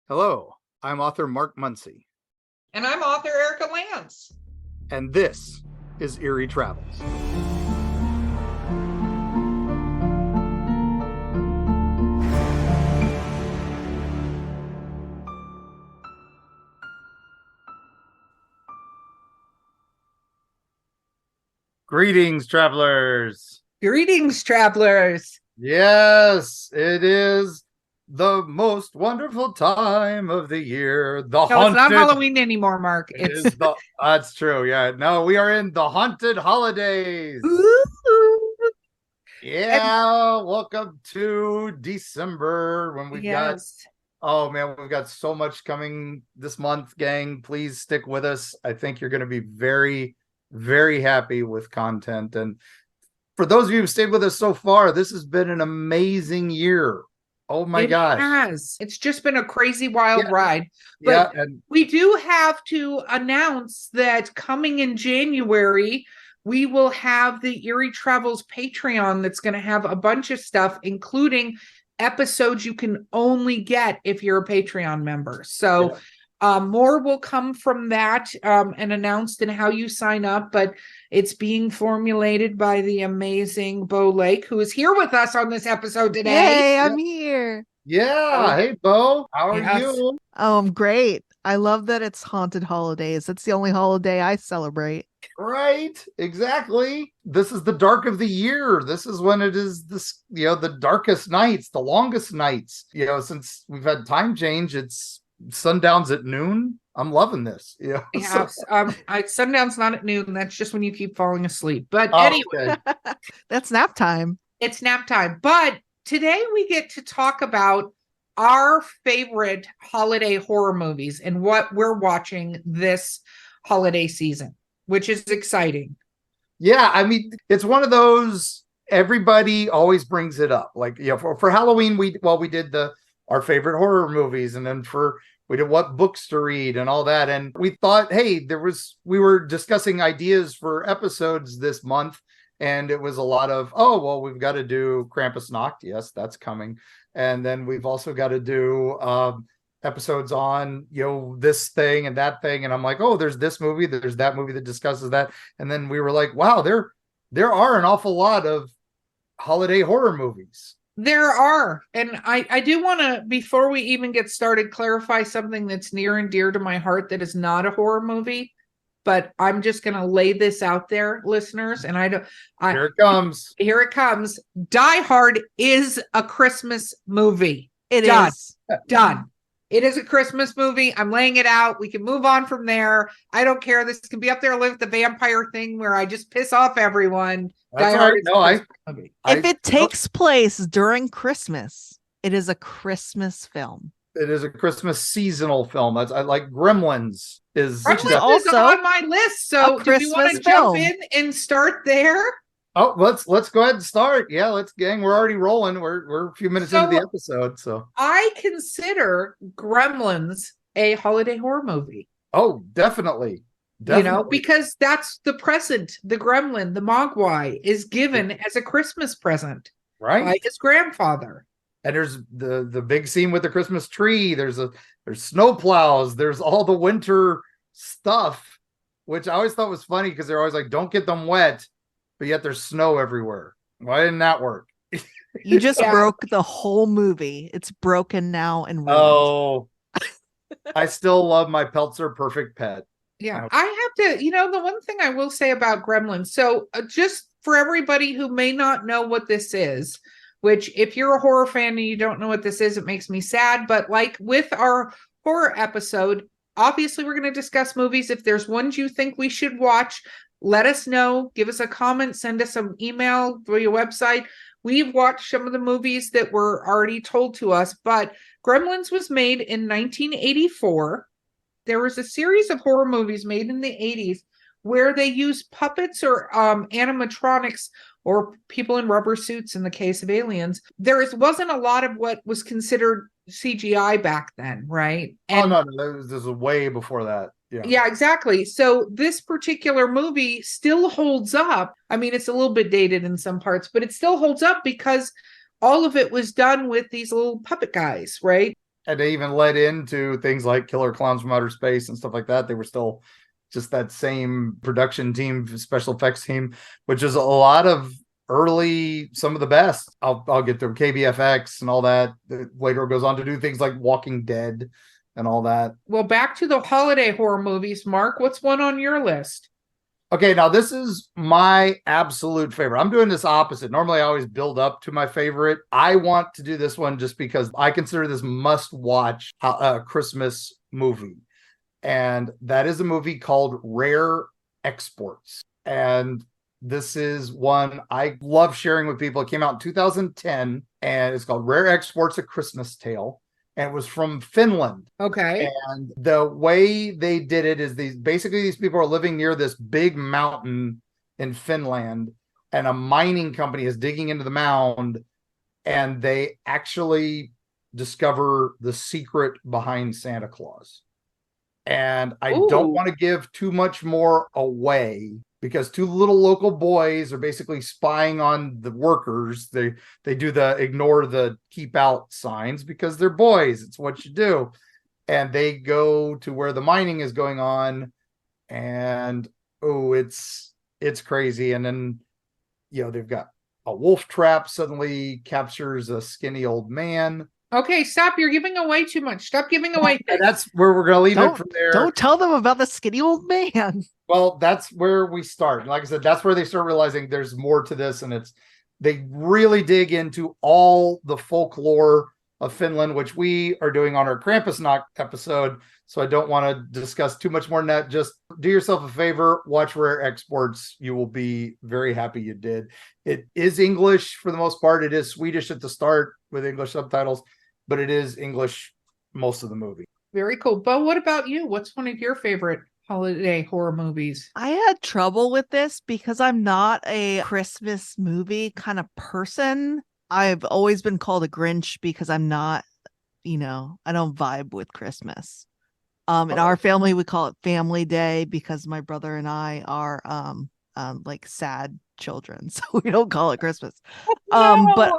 Hello, I'm author Mark Muncy, And I'm author Erika Lance. and this is Eerie Travels. Greetings, travelers. Greetings, travelers. Yes, it is the most wonderful time of the year. No, it's not Halloween anymore, Mark. That's true. Yeah. No, we are in the haunted holidays. Ooh. Yeah. Welcome to December when we've got we've got so much coming this month, gang. Please stick with us. I think you're going to be very, very happy with content. And for those of you who stayed with us so far, this has been an amazing year. Oh my gosh. It has. It's just been a crazy wild ride. But and we do have to announce that coming in January, we will have the Eerie Travels Patreon that's going to have a bunch of stuff, including episodes you can only get if you're a Patreon member. So more will come from that and announced in how you sign up, but it's being formulated by the amazing Beau Lake, who is here with us on this episode today. Hey, I'm here. Yeah. Hey, Beau. How are you? Oh, I'm great. I love that it's haunted holidays. It's the only holiday I celebrate. Right. Exactly. This is the dark of the year. This is when it is the darkest nights, the longest nights. Since we've had time change, it's sundown's at noon. I'm loving this. Sundown's not at noon. That's just when you keep falling asleep. But anyway, that's nap time. It's nap time. But today we get to talk about our favorite holiday horror movies and what we're watching this holiday season, which is exciting. Yeah, I mean, it's one of those, everybody always brings it up. Like, for Halloween, we did our favorite horror movies, and then we did what books to read and all that. And we thought, hey, we were discussing ideas for episodes this month, and it was a lot of, we've got to do Krampusnacht. Yes, that's coming. And then we've also got to do episodes on, this thing and that thing. And I'm like, there's this movie, there's that movie that discusses that. And then we were like, wow, there are an awful lot of holiday horror movies. There are. And I do want to, before we even get started, clarify something that's near and dear to my heart that is not a horror movie. But I'm just going to lay this out there, listeners. And here it comes. Here it comes. Die Hard is a Christmas movie. It is. Done. It is a Christmas movie. I'm laying it out. We can move on from there. I don't care. This can be up there with the vampire thing where I just piss off everyone. That's right. No, if it takes place during Christmas, it is a Christmas film. It is a Christmas seasonal film. I like Gremlins is also on my list. So do you want to jump in and start there? Oh, let's go ahead and start. Yeah, gang. We're already rolling. We're a few minutes into the episode. So I consider Gremlins a holiday horror movie. Oh, definitely. Because that's the present. The gremlin, the mogwai, is given as a Christmas present, right, by his grandfather. And there's the big scene with the Christmas tree. There's snow plows. There's all the winter stuff, which I always thought was funny because they're always like, don't get them wet, but yet there's snow everywhere. Why didn't that work? You just broke the whole movie. It's broken now and ruined. Oh, I still love my Peltzer Perfect Pet. Yeah, I have to, the one thing I will say about Gremlins. So just for everybody who may not know what this is, which if you're a horror fan and you don't know what this is, it makes me sad. But like with our horror episode, obviously we're going to discuss movies. If there's ones you think we should watch, let us know. Give us a comment. Send us an email through your website. We've watched some of the movies that were already told to us. But Gremlins was made in 1984. There was a series of horror movies made in the 80s where they used puppets or animatronics or people in rubber suits in the case of aliens. There wasn't a lot of what was considered CGI back then, right? And, no, this was way before that. Yeah, exactly. So this particular movie still holds up. I mean, it's a little bit dated in some parts, but it still holds up because all of it was done with these little puppet guys, right? and they even led into things like Killer Clowns from Outer Space and stuff like that. They were still just that same production team, special effects team, which is a lot of early, some of the best. I'll get to KBFX and all that. Later it goes on to do things like Walking Dead and all that. Well, back to the holiday horror movies, Mark. What's one on your list? Okay, now this is my absolute favorite. I'm doing this opposite. Normally I always build up to my favorite. I want to do this one just because I consider this must-watch Christmas movie. And that is a movie called Rare Exports. And this is one I love sharing with people. It came out in 2010, and it's called Rare Exports: A Christmas Tale. And it was from Finland. Okay. And the way they did it is these people are living near this big mountain in Finland, and a mining company is digging into the mound, and they actually discover the secret behind Santa Claus. And I don't want to give too much more away, because two little local boys are basically spying on the workers. They do the ignore the keep out signs because they're boys. It's what you do. And they go to where the mining is going on, and it's crazy. And then, they've got a wolf trap suddenly captures a skinny old man. Okay, stop. You're giving away too much. Stop giving away things. That's where we're going to leave it from there. Don't tell them about the skinny old man. Well, that's where we start. Like I said, that's where they start realizing there's more to this. And they really dig into all the folklore of Finland, which we are doing on our Krampusnacht episode. So I don't want to discuss too much more than that. Just do yourself a favor, watch Rare Exports. You will be very happy you did. It is English for the most part. It is Swedish at the start with English subtitles, but it is English most of the movie. Very cool. Beau, what about you? What's one of your favorite holiday horror movies? I had trouble with this because I'm not a Christmas movie kind of person. I've always been called a Grinch because I'm not, I don't vibe with Christmas. In our family, we call it Family Day because my brother and I are like sad children, so we don't call it Christmas. No! But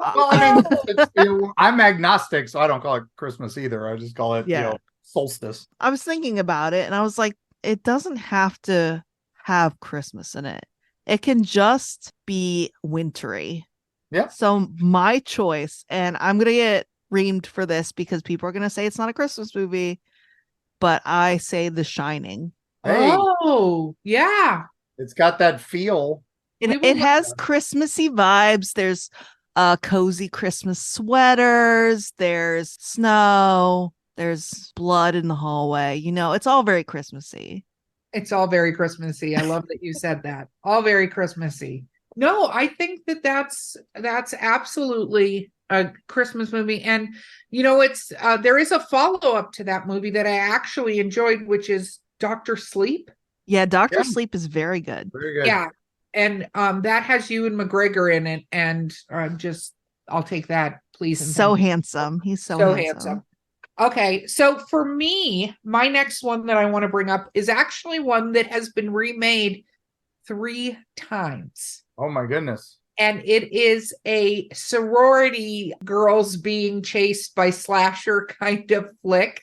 I'm agnostic, so I don't call it Christmas either. I just call it solstice. I was thinking about it, and I was like, it doesn't have to have Christmas in it. It can just be wintry. Yeah. So my choice, and I'm gonna get reamed for this because people are gonna say it's not a Christmas movie, but I say The Shining. Hey, oh, yeah. It's got that feel. It has Christmassy vibes. There's cozy Christmas sweaters. There's snow. There's blood in the hallway. It's all very Christmassy. It's all very Christmassy. I love that you said that. All very Christmassy. No, I think that's absolutely a Christmas movie. And, it's there is a follow-up to that movie that I actually enjoyed, which is Dr. Sleep. Yeah, Dr. Sleep is very good. Very good. Yeah. And that has Ewan McGregor in it. And I'll take that, please. So handsome. He's so handsome. Okay. So for me, my next one that I want to bring up is actually one that has been remade 3 times. Oh my goodness. And it is a sorority girls being chased by slasher kind of flick.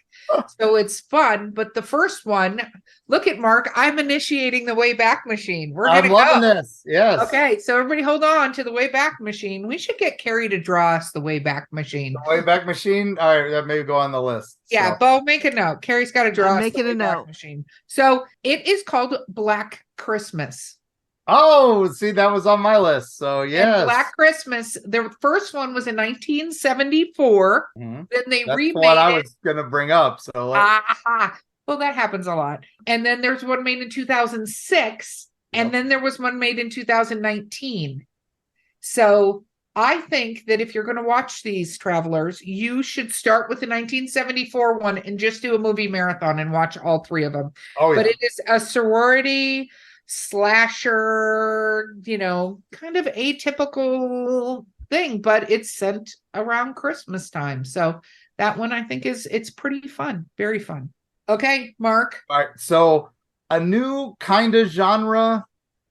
So it's fun. But the first one, look at Mark, I'm initiating the Wayback Machine. I'm loving this. Yes. Okay, so everybody hold on to the Wayback Machine. We should get Carrie to draw us the Wayback Machine. The Wayback Machine? All right, that may go on the list. Yeah, so. Beau, make a note. Carrie's got to draw us the Wayback Machine. So it is called Black Christmas. Oh, see, that was on my list. So yes. Black Christmas. The first one was in 1974. Mm-hmm. Then they remade what I was going to bring up. So well, that happens a lot. And then there's one made in 2006, and then there was one made in 2019. So I think that if you're going to watch these, travelers, you should start with the 1974 one and just do a movie marathon and watch all 3 of them. Oh, yeah. But it is a sorority slasher, kind of atypical thing, but it's sent around Christmas time. So that one I think it's pretty fun, very fun. Okay, Mark. All right, so a new kind of genre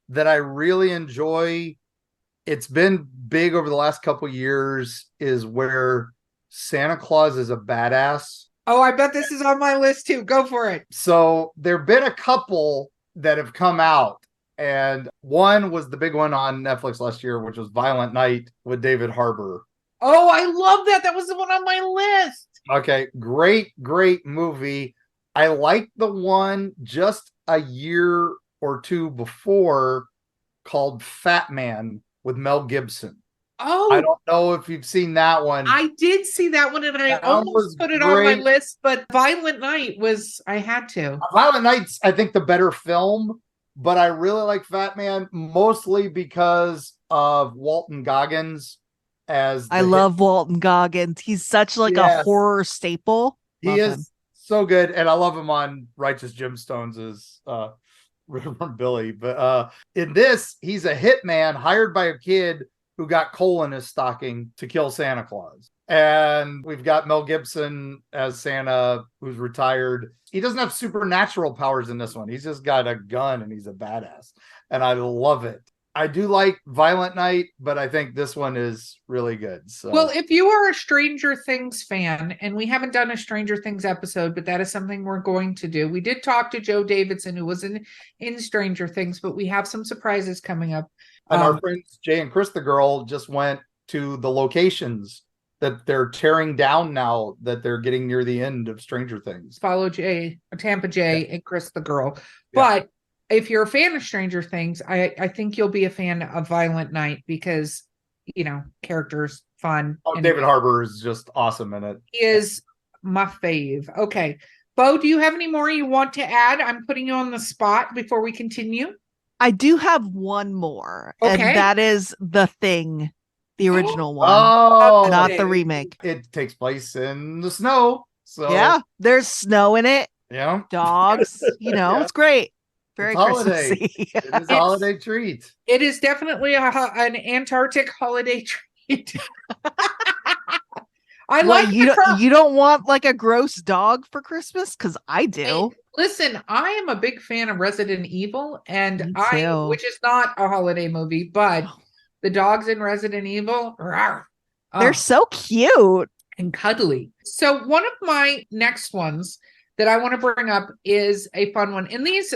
that I really enjoy, it's been big over the last couple years, is where Santa Claus is a Badass. Oh, I bet this is on my list too. Go for it. So there have been a couple that have come out, and one was the big one on Netflix last year, which was Violent Night with David Harbour. Oh, I love that. That was the one on my list. Okay, great movie. I like the one just a year or two before called Fat Man with Mel Gibson. Oh, I don't know if you've seen that one. I did see that one, and I That one was almost put it on my great. list, but Violent Night was, I had to. Violent Night's, I think, the better film, but I really like Fat Man mostly because of Walton Goggins as I love Walton Goggins. He's such like a horror staple. He Love is him. so good, and I love him on Righteous Gemstones as Reverend Billy. But in this, he's a hitman hired by a kid who got coal in his stocking to kill Santa Claus. And we've got Mel Gibson as Santa, who's retired. He doesn't have supernatural powers in this one. He's just got a gun and he's a badass. And I love it. I do like Violent Night, but I think this one is really good. So, well, if you are a Stranger Things fan, and we haven't done a Stranger Things episode, but that is something we're going to do. We did talk to Joe Davidson, who was in Stranger Things, but we have some surprises coming up. And our friends Jay and Chris the Girl just went to the locations that they're tearing down now that they're getting near the end of Stranger Things. Follow Tampa Jay and Chris the Girl. But if you're a fan of Stranger Things, I think you'll be a fan of Violent Night because, you know, characters, fun. Oh, David Harbour is just awesome in it. He is my fave. Okay. Beau, do you have any more you want to add? I'm putting you on the spot before we continue. I do have one more, okay. And that is The Thing, the original one. Oh, not the remake. It takes place in the snow. So yeah, there's snow in it. Yeah. Dogs, you know, It's great. Very Christmassy. It is a holiday treat. It is definitely an Antarctic holiday treat. You don't want like a gross dog for Christmas? Because I do. Hey, listen, I am a big fan of Resident Evil, and which is not a holiday movie, but the dogs in Resident Evil, they're so cute and cuddly. So one of my next ones that I want to bring up is a fun one. And these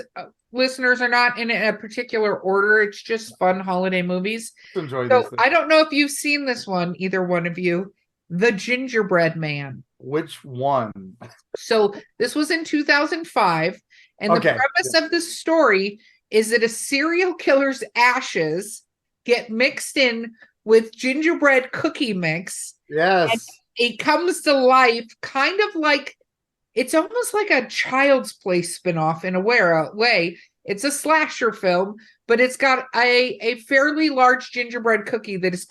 listeners are not in a particular order. It's just fun holiday movies. Enjoy so these I don't know if you've seen this one, either one of you. The Gingerbread Man. Which one? So this was in 2005. And the premise of the story is that a serial killer's ashes get mixed in with gingerbread cookie mix. Yes. And it comes to life kind of like, it's almost like a Child's Play spinoff in a way. It's a slasher film, but it's got a fairly large gingerbread cookie that is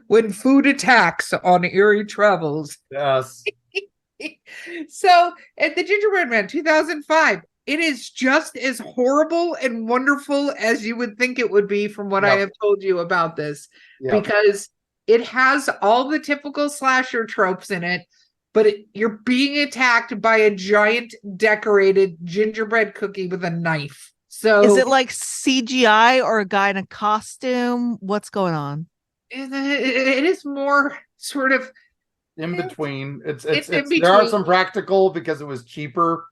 when food attacks on Eerie travels. Yes. So at the Gingerbread Man 2005, it is just as horrible and wonderful as you would think it would be from what I have told you about this, because it has all the typical slasher tropes in it, but you're being attacked by a giant decorated gingerbread cookie with a knife. So is it like CGI or a guy in a costume? What's going on? It is more sort of in between. It's in between. There are some practical because it was cheaper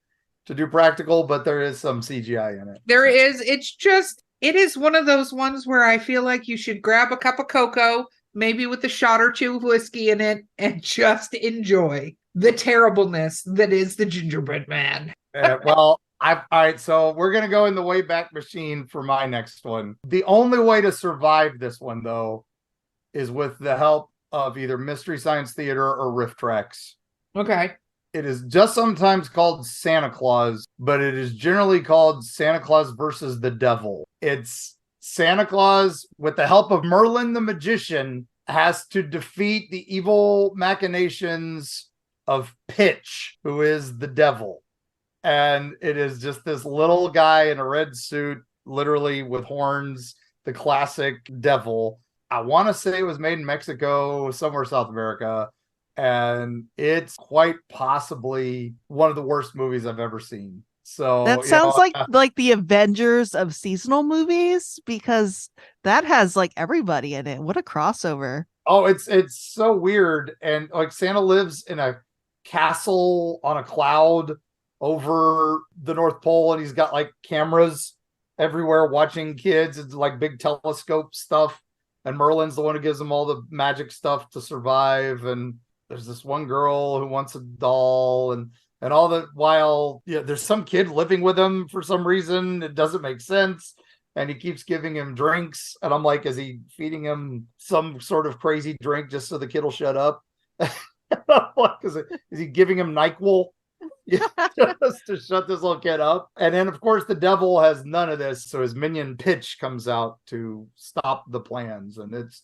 to do practical, but there is some CGI in it. There is. It is one of those ones where I feel like you should grab a cup of cocoa, maybe with a shot or two of whiskey in it, and just enjoy the terribleness that is the Gingerbread Man. All right, so we're going to go in the Wayback Machine for my next one. The only way to survive this one, though, is with the help of either Mystery Science Theater or Riff Tracks. Okay. It is just sometimes called Santa Claus, but it is generally called Santa Claus versus the Devil. It's Santa Claus, with the help of Merlin the Magician, has to defeat the evil machinations of Pitch, who is the devil. And it is just this little guy in a red suit, literally with horns, the classic devil. I want to say it was made in Mexico, somewhere South America. And it's quite possibly one of the worst movies I've ever seen. So That sounds like the Avengers of seasonal movies, because that has like everybody in it. What a crossover. oh, it's so weird. And like Santa lives in a castle on a cloud over the North Pole, and he's got like cameras everywhere watching kids. It's like big telescope stuff. And Merlin's the one who gives them all the magic stuff to survive. And there's this one girl who wants a doll, and all the while, yeah, there's some kid living with him for some reason. It doesn't make sense. And he keeps giving him drinks. And I'm like, is he feeding him some sort of crazy drink just so the kid will shut up? Is he giving him NyQuil? Yeah, just to shut this little kid up. And then, of course, the devil has none of this. So his minion Pitch comes out to stop the plans. And it's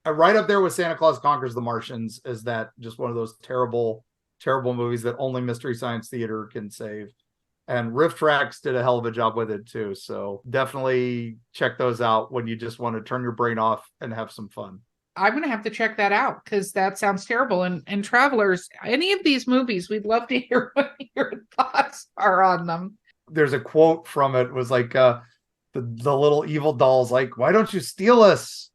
right up there with Santa Claus Conquers the Martians. Is that just one of those terrible, terrible movies that only Mystery Science Theater can save? And Riff Tracks did a hell of a job with it too. So definitely check those out when you just want to turn your brain off and have some fun. I'm going to have to check that out because that sounds terrible. And travelers, any of these movies, we'd love to hear what your thoughts are on them. There's a quote from it. It was like the little evil doll's like, why don't you steal us?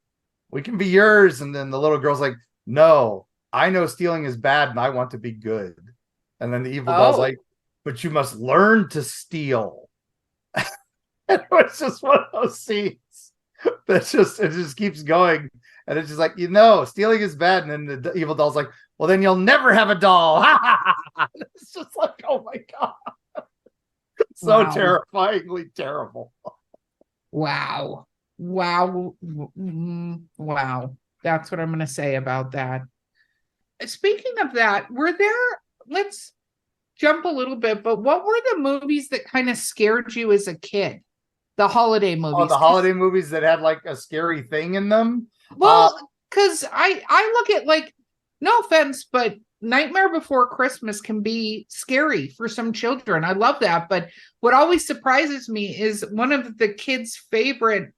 We can be yours. And then the little girl's like, no, I know stealing is bad and I want to be good. And then the evil doll's like, but you must learn to steal. And it's just one of those scenes it just keeps going. And it's just like, stealing is bad. And then the evil doll's like, well, then you'll never have a doll. It's just like, oh my God. So terrifyingly terrible. Wow. Wow. Wow. That's what I'm going to say about that. Speaking of that, let's jump a little bit, but what were the movies that kind of scared you as a kid? The holiday movies. Oh, the holiday movies that had like a scary thing in them? Well, because I look at, like, no offense, but Nightmare Before Christmas can be scary for some children. I love that. But what always surprises me is one of the kids' favorite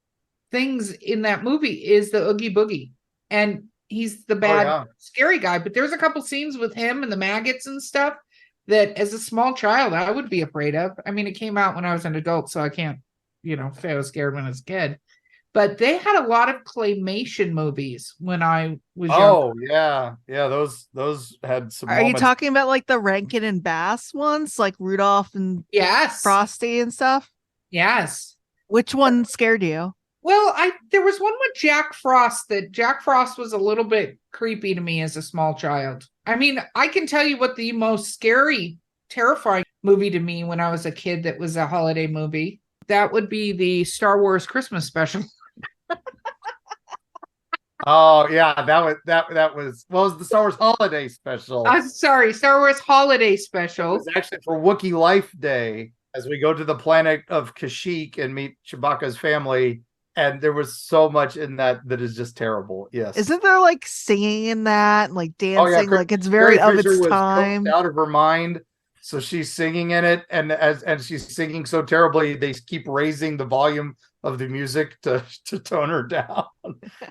things in that movie is the Oogie Boogie. And he's the bad, scary guy. But there's a couple scenes with him and the maggots and stuff that as a small child, I would be afraid of. I mean, it came out when I was an adult, so I can't, say I was scared when I was a kid. But they had a lot of claymation movies when I was young. Oh, yeah. Yeah, those had some Are you talking about like the Rankin and Bass ones, like Rudolph and Frosty and stuff? Yes. Which one scared you? Well, there was one with Jack Frost that Jack Frost was a little bit creepy to me as a small child. I mean, I can tell you what the most scary, terrifying movie to me when I was a kid that was a holiday movie. That would be the Star Wars Christmas special. Oh yeah, that was the Star Wars Holiday Special. Sorry, Star Wars Holiday Special. It was actually for Wookiee Life Day, as we go to the planet of Kashyyyk and meet Chewbacca's family, and there was so much in that is just terrible. Yes, isn't there like singing in that, like dancing, like it's very of its time, out of her mind. So she's singing in it, and she's singing so terribly, they keep raising the volume of the music to tone her down.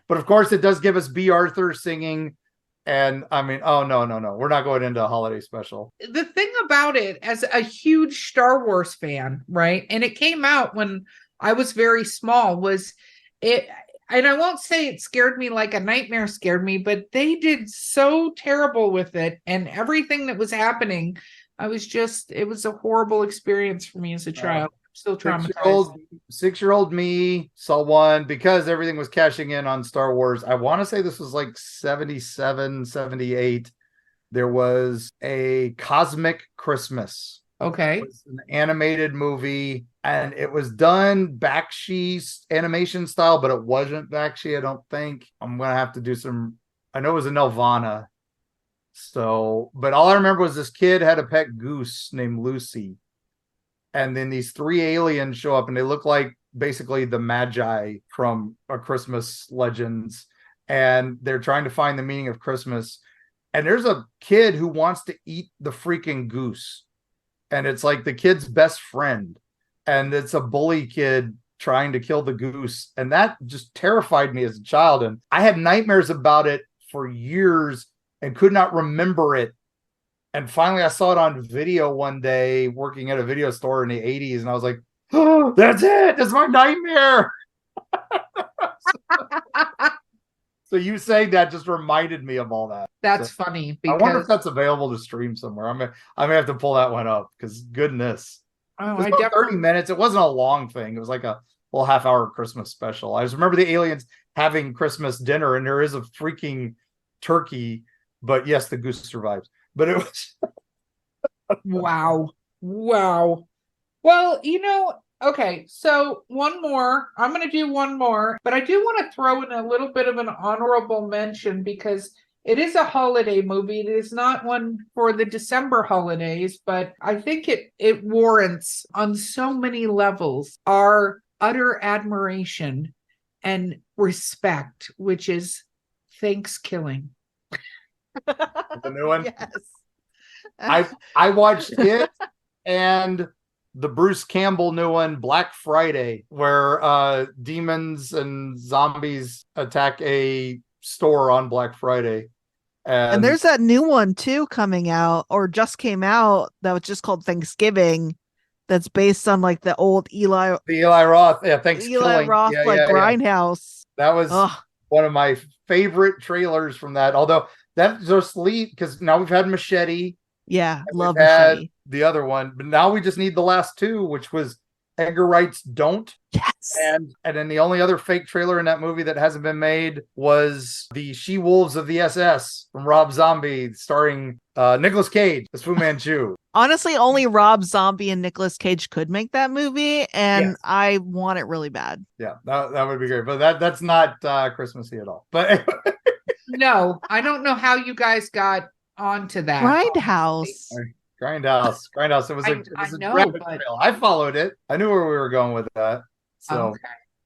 But of course, it does give us B. Arthur singing. And I mean, oh, no. We're not going into a holiday special. The thing about it, as a huge Star Wars fan, right? And it came out when I was very small, was it, and I won't say it scared me like a nightmare scared me, but they did so terrible with it. And everything that was happening, it was a horrible experience for me as a child. Still traumatized. 6-year-old me saw one because everything was cashing in on Star Wars. I want to say this was like 77, 78. There was a Cosmic Christmas. Okay. It was an animated movie, and it was done Bakshi animation style, but it wasn't Bakshi, I don't think. I'm going to have to do I know it was a Nelvana. So, but all I remember was this kid had a pet goose named Lucy. And then these 3 aliens show up, and they look like basically the Magi from A Christmas Legends. And they're trying to find the meaning of Christmas. And there's a kid who wants to eat the freaking goose. And it's like the kid's best friend. And it's a bully kid trying to kill the goose. And that just terrified me as a child. And I had nightmares about it for years and could not remember it And finally, I saw it on video one day working at a video store in the 80s. And I was like, oh, that's it. That's my nightmare. So you saying that just reminded me of all that. That's So funny I wonder if because that's available to stream somewhere. I may have to pull that one up because goodness. It was I about 30 definitely minutes. It wasn't a long thing. It was like a little half-hour Christmas special. I just remember the aliens having Christmas dinner, and there is a freaking turkey, but yes, the goose survives. But it was wow. Wow. Well, okay, so one more. I'm going to do one more, but I do want to throw in a little bit of an honorable mention because it is a holiday movie. It is not one for the December holidays, but I think it warrants on so many levels our utter admiration and respect, which is Thanksgiving. the new one. Yes. I watched it and the Bruce Campbell new one, Black Friday, where demons and zombies attack a store on Black Friday. And there's that new one too coming out, or just came out, that was just called Thanksgiving. That's based on like the old the Eli Roth, Eli Roth, Grindhouse. That was one of my favorite trailers from that. Although that just lead because now we've had Machete. Yeah, love Machete. The other one, but now we just need the last two, which was Edgar Wright's Don't. Yes. And then the only other fake trailer in that movie that hasn't been made was the She-Wolves of the SS from Rob Zombie, starring Nicolas Cage as Fu Manchu. Honestly, only Rob Zombie and Nicolas Cage could make that movie, and I want it really bad. Yeah, that would be great. But that's not Christmassy at all. But no, I don't know how you guys got onto that. Grindhouse. Grindhouse. It was a rapid trail. I followed it. I knew where we were going with that. So okay.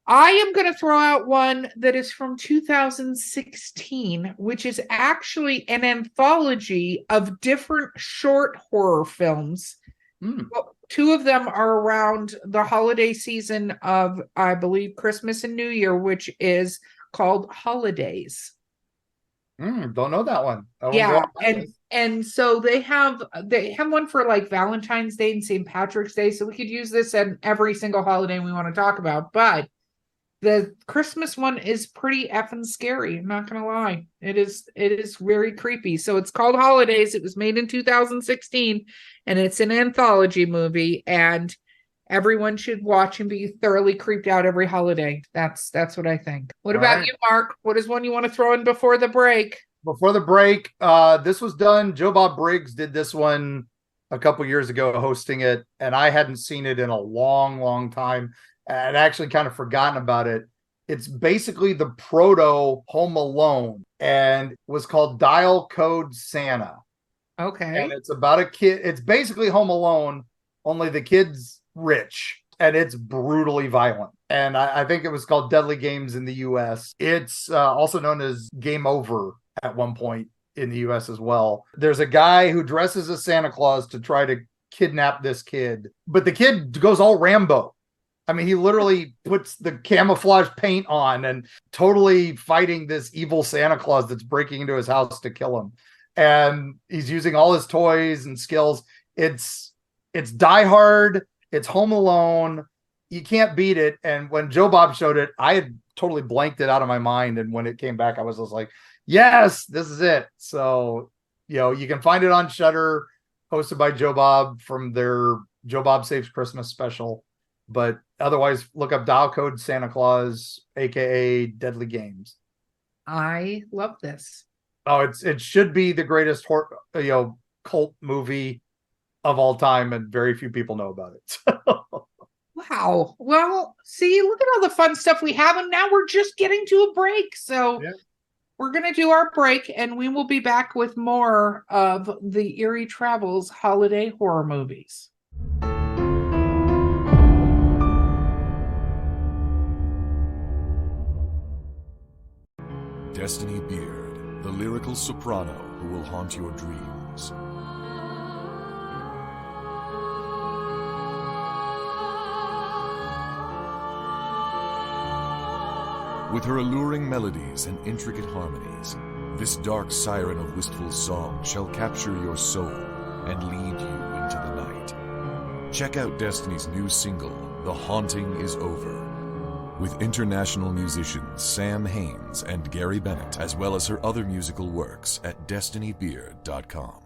I am going to throw out one that is from 2016, which is actually an anthology of different short horror films. Well, two of them are around the holiday season of, I believe, Christmas and New Year, which is called Holidays. Don't know that one. And so they have one for like Valentine's Day and St. Patrick's Day. So we could use this at every single holiday we want to talk about. But the Christmas one is pretty effing scary. I'm not gonna lie. It is very creepy. So it's called Holidays. It was made in 2016, and it's an anthology movie. And everyone should watch and be thoroughly creeped out every holiday. That's what I think. What about you, Mark? What is one you want to throw in before the break? Before the break, this was done. Joe Bob Briggs did this one a couple years ago, hosting it, and I hadn't seen it in a long, long time. I'd actually kind of forgotten about it. It's basically the proto Home Alone, and was called Dial Code Santa. Okay. And it's about a kid. It's basically Home Alone, only the kid's rich, and it's brutally violent. And I think it was called Deadly Games in the US. It's also known as Game Over at one point in the US as well. There's a guy who dresses as Santa Claus to try to kidnap this kid, but the kid goes all Rambo. I mean, he literally puts the camouflage paint on and totally fighting this evil Santa Claus that's breaking into his house to kill him. And he's using all his toys and skills. It's Die Hard. It's Home Alone. You can't beat it. And when Joe Bob showed it, I had totally blanked it out of my mind. And when it came back, I was just like, yes, this is it. So, you can find it on Shudder, hosted by Joe Bob from their Joe Bob Saves Christmas special. But otherwise, look up Dial Code Santa Claus, aka Deadly Games. I love this. Oh, it should be the greatest cult movie of all time, and very few people know about it. Wow. Well, see, look at all the fun stuff we have, and now we're just getting to a break. So we're going to do our break, and we will be back with more of the Eerie Travels holiday horror movies. Destiny Beard, the lyrical soprano who will haunt your dreams. With her alluring melodies and intricate harmonies, this dark siren of wistful song shall capture your soul and lead you into the night. Check out Destiny's new single, The Haunting Is Over, with international musicians Sam Haines and Gary Bennett, as well as her other musical works at destinybeard.com.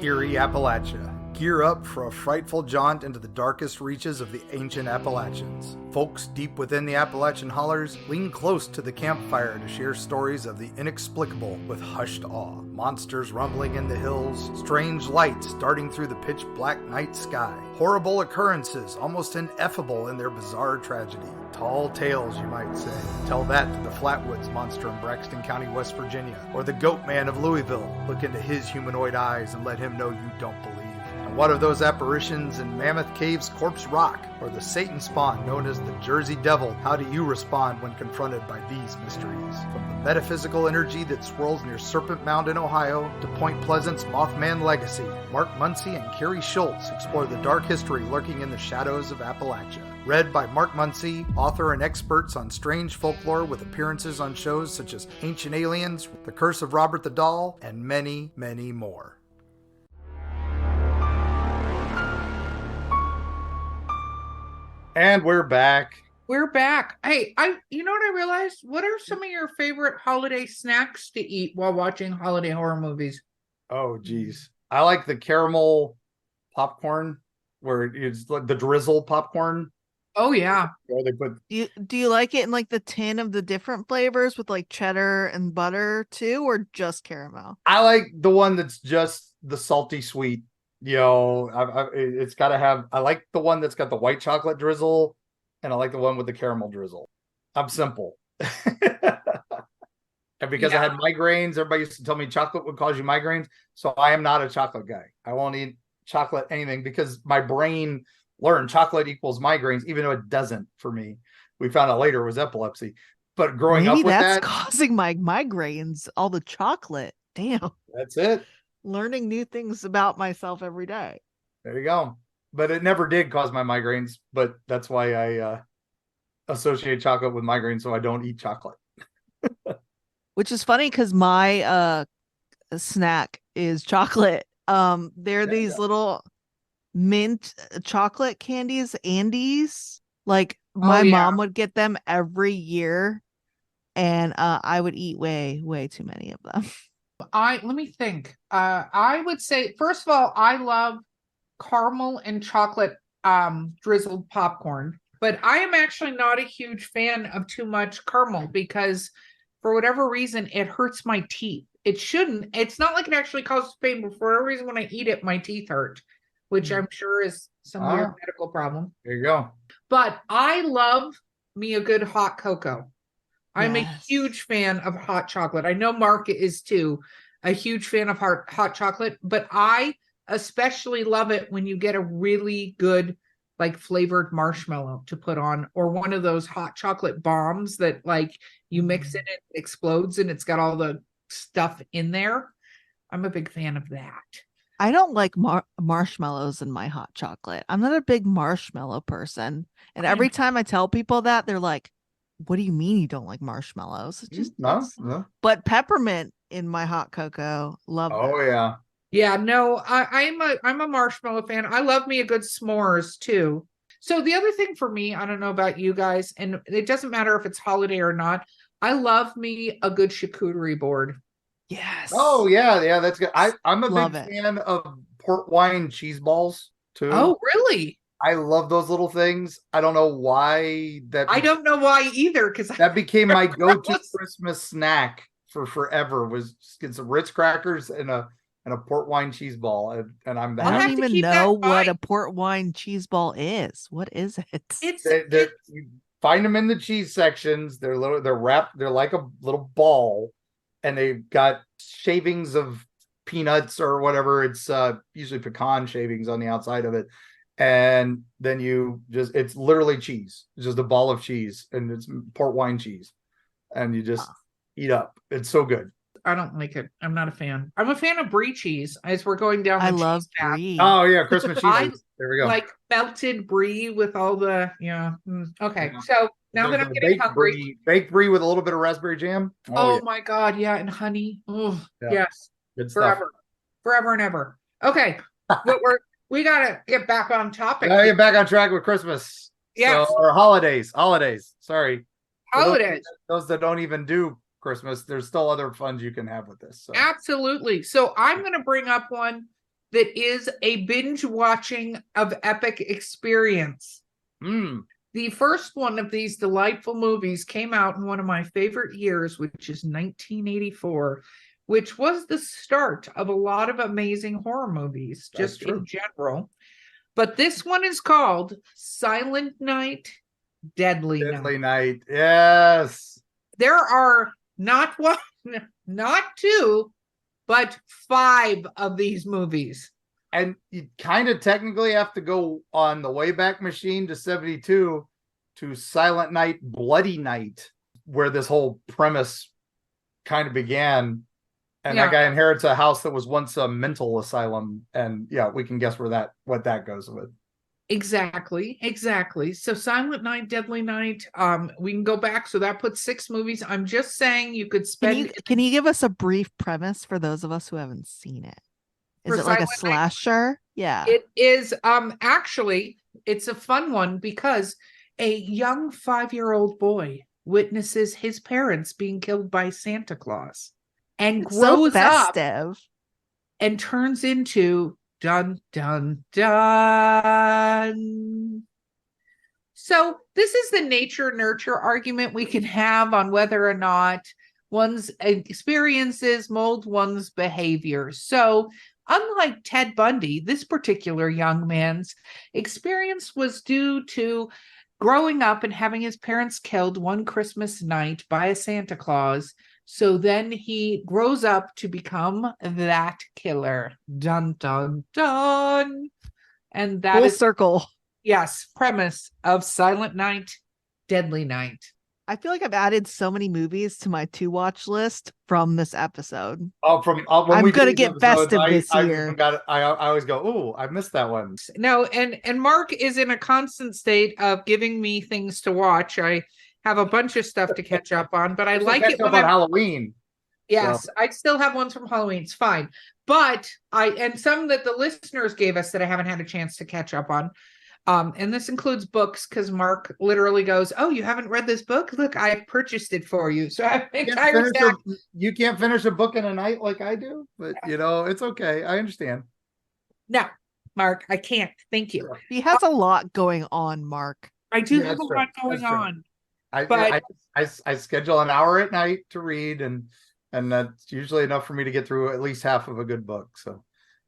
Eerie, Appalachia. Gear up for a frightful jaunt into the darkest reaches of the ancient Appalachians. Folks deep within the Appalachian hollers lean close to the campfire to share stories of the inexplicable with hushed awe. Monsters rumbling in the hills, strange lights darting through the pitch black night sky, horrible occurrences almost ineffable in their bizarre tragedy. Tall tales, you might say. Tell that to the Flatwoods monster in Braxton County, West Virginia, or the Goat Man of Louisville. Look into his humanoid eyes and let him know you don't believe. And what of those apparitions in Mammoth Cave's Corpse Rock, or the Satan spawn known as the Jersey Devil? How do you respond when confronted by these mysteries? From the metaphysical energy that swirls near Serpent Mound in Ohio to Point Pleasant's Mothman legacy, Mark Muncy and Carrie Schultz explore the dark history lurking in the shadows of Appalachia. Read by Mark Muncy, author and experts on strange folklore with appearances on shows such as Ancient Aliens, The Curse of Robert the Doll, and many, many more. And we're back. We're back. Hey, you know what I realized? What are some of your favorite holiday snacks to eat while watching holiday horror movies? Oh, geez. I like the caramel popcorn, where it's like the drizzle popcorn. Oh, yeah. Or they put... Do you like it in like the tin of the different flavors with like cheddar and butter too, or just caramel? I like the one that's just the salty sweet. You know, it's got to have... I like the one that's got the white chocolate drizzle, and I like the one with the caramel drizzle. I'm simple. And because I had migraines, everybody used to tell me chocolate would cause you migraines. So I am not a chocolate guy. I won't eat chocolate anything because my brain learned chocolate equals migraines, even though it doesn't for me. We found out later it was epilepsy. But growing up with that's causing my migraines, all the chocolate. Damn. That's it. Learning new things about myself every day. There you go. But it never did cause my migraines. But that's why I associate chocolate with migraines, so I don't eat chocolate. Which is funny because my snack is chocolate. They're these little mint chocolate candies, Andes. Like my mom would get them every year, and I would eat way too many of them. Let me think. I would say, first of all, I love caramel and chocolate drizzled popcorn, but I am actually not a huge fan of too much caramel because for whatever reason, it hurts my teeth. It shouldn't. It's not like it actually causes pain, but for whatever reason, when I eat it, my teeth hurt, which I'm sure is some weird medical problem. There you go. But I love me a good hot cocoa. I'm a huge fan of hot chocolate. I know Mark is too, a huge fan of hot chocolate, but I especially love it when you get a really good, like flavored marshmallow to put on, or one of those hot chocolate bombs that like you mix it, it explodes and it's got all the stuff in there. I'm a big fan of that. I don't like marshmallows in my hot chocolate. I'm not a big marshmallow person. And every time I tell people that, they're like, what do you mean you don't like marshmallows? It's just no. But peppermint in my hot cocoa, love Oh that. yeah. Yeah, no, I'm a marshmallow fan. I love me a good s'mores too. So the other thing for me, I don't know about you guys, and it doesn't matter if it's holiday or not, I love me a good charcuterie board. Yes. Oh yeah, that's good. I'm a Love big it. fan of port wine cheese balls too. Oh, really? I love those little things. I don't know why I don't know why either, because that became my go-to Christmas snack for forever. Was get some Ritz crackers and a port wine cheese ball, and I'm I happy. don't even know what a port wine cheese ball is. What is it? You find them in the cheese sections. They're wrapped. They're like a little ball, and they've got shavings of peanuts or whatever. It's usually pecan shavings on the outside of it. And then it's literally cheese. It's just a ball of cheese, and it's port wine cheese. And you just eat up. It's so good. I don't like it. I'm not a fan. I'm a fan of brie cheese as we're going down. I love brie. Oh yeah, Christmas cheese. There we go. Like melted brie with all the Okay, so now that I'm getting hungry, baked brie with a little bit of raspberry jam. Oh my god, yeah, and honey. Oh yes, good forever. stuff. forever and ever. Okay, but we gotta get back on topic. Now get back on track with Christmas. Yes. So, or holidays. Sorry. For Holidays. those that don't even do Christmas, there's still other funds you can have with this. So. Absolutely. So I'm going to bring up one that is a binge watching of epic experience. The first one of these delightful movies came out in one of my favorite years, which is 1984, which was the start of a lot of amazing horror movies, just in general. But this one is called Silent Night, Deadly Night. Yes. There are not one, not two, but 5 of these movies. And you kind of technically have to go on the Wayback Machine to 72 to Silent Night, Bloody Night, where this whole premise kind of began. And that guy inherits a house that was once a mental asylum. And we can guess what that goes with. Exactly. So Silent Night, Deadly Night, we can go back. So that puts 6 movies. I'm just saying you could spend. Can you give us a brief premise for those of us who haven't seen it? Is it like a slasher? Yeah. It is. Actually, it's a fun one because a young 5-year-old boy witnesses his parents being killed by Santa Claus and grows up and turns into dun dun dun. So this is the nature nurture argument we can have on whether or not one's experiences mold one's behavior. So unlike Ted Bundy, this particular young man's experience was due to growing up and having his parents killed one Christmas night by a Santa Claus. So then he grows up to become that killer. Dun, dun, dun. And that is full circle. Yes, premise of Silent Night, Deadly Night. I feel like I've added so many movies to my to-watch list from this episode. Oh, I'm going to get festive this year. I always go, oh, I missed that one. No, and Mark is in a constant state of giving me things to watch. I have a bunch of stuff to catch up on, but I like it when on Halloween. Yes, so. I still have ones from Halloween. It's fine. But and some that the listeners gave us that I haven't had a chance to catch up on. And this includes books because Mark literally goes, "Oh, you haven't read this book? Look, I purchased it for you." So I think you can't finish a book in a night like I do, but it's okay. I understand. No, Mark, I can't. Thank you. He has a lot going on, Mark. I do have a lot going on. I schedule an hour at night to read, and that's usually enough for me to get through at least half of a good book. So.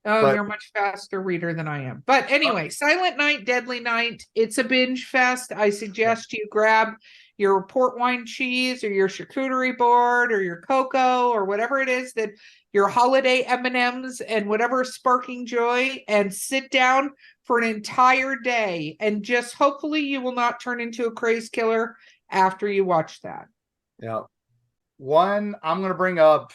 You're a much faster reader than I am. But anyway, Silent Night, Deadly Night. It's a binge fest. I suggest you grab your port wine cheese or your charcuterie board or your cocoa or whatever it is that your holiday M&Ms and whatever sparking joy and sit down for an entire day. And just hopefully you will not turn into a craze killer after you watch that. Yeah. One I'm going to bring up,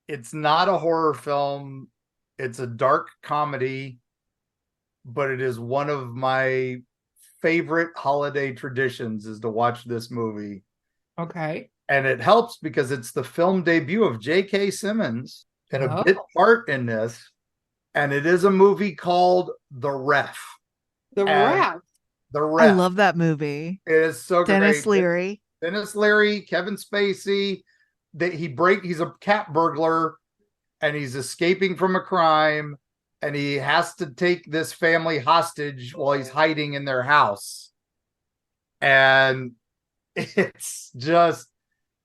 it's not a horror film. It's a dark comedy, but it is one of my favorite holiday traditions is to watch this movie. Okay. And it helps because it's the film debut of J.K. Simmons and a bit part in this. And it is a movie called The Ref. The Ref. I love that movie. It is so Dennis Leary. Dennis Leary, Kevin Spacey. He's a cat burglar. And he's escaping from a crime, and he has to take this family hostage while he's hiding in their house. And it's just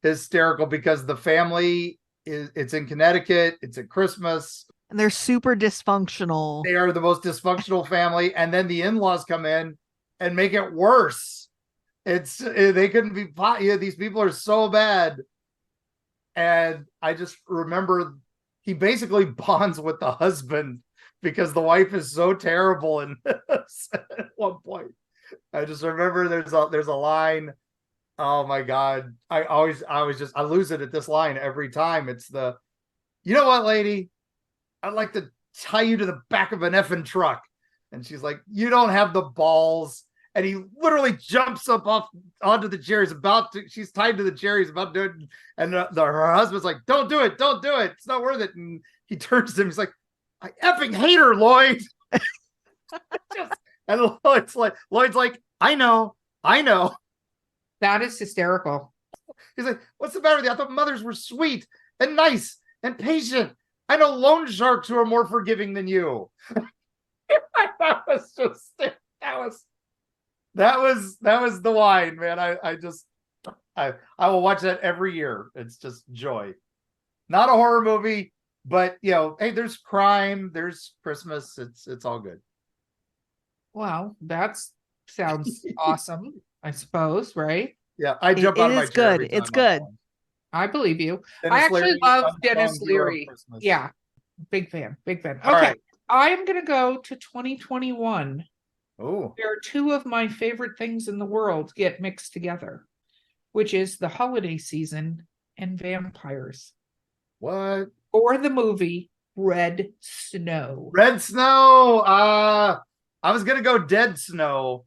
hysterical because the family it's in Connecticut, it's at Christmas. And they're super dysfunctional. They are the most dysfunctional family. And then the in-laws come in and make it worse. They couldn't be, these people are so bad. And I just remember he basically bonds with the husband because the wife is so terrible in this at one point. I just remember there's a line. Oh my God. I lose it at this line every time. It's you know what, lady? I'd like to tie you to the back of an effing truck. And she's like, you don't have the balls. And he literally jumps up onto the chair. She's tied to the chair. He's about to do it. And her husband's like, don't do it. Don't do it. It's not worth it. And he turns to him, he's like, I effing hate her, Lloyd. And Lloyd's like, I know. That is hysterical. He's like, what's the matter with you? I thought mothers were sweet and nice and patient. I know loan sharks who are more forgiving than you. That was the line, man. I will watch that every year. It's just joy. Not a horror movie, but hey, there's crime, there's Christmas. It's all good. Wow, that sounds awesome, I suppose, right? Yeah, I jump out of my chair. Good. It's good. I believe you. Dennis I actually Leary, love Dennis hero of Leary. Christmas. Yeah, big fan. Okay, All right. I am going to go to 2021. Oh, There are two of my favorite things in the world get mixed together, which is the holiday season and vampires. what? Or the movie Red Snow. Red Snow. I was gonna go Dead Snow,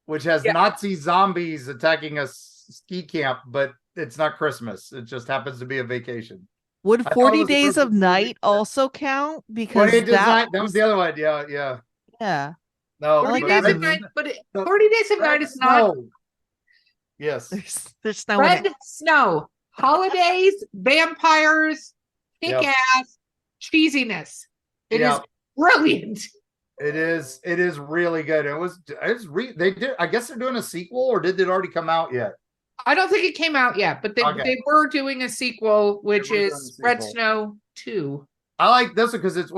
which has Nazi zombies attacking a ski camp, but it's not Christmas. It just happens to be a vacation. Would 40 Days of Night also count? Because that was the other one. Yeah. Yeah. No, 40 Days of Night, but 40 Days of Night is not. Yes. There's snow. Red Snow. Holidays, vampires, kick-ass, cheesiness. It is brilliant. It is really good. They did. I guess they're doing a sequel, or did it already come out yet? I don't think it came out yet, but they were doing a sequel, which is Red Snow 2. I like this one because it's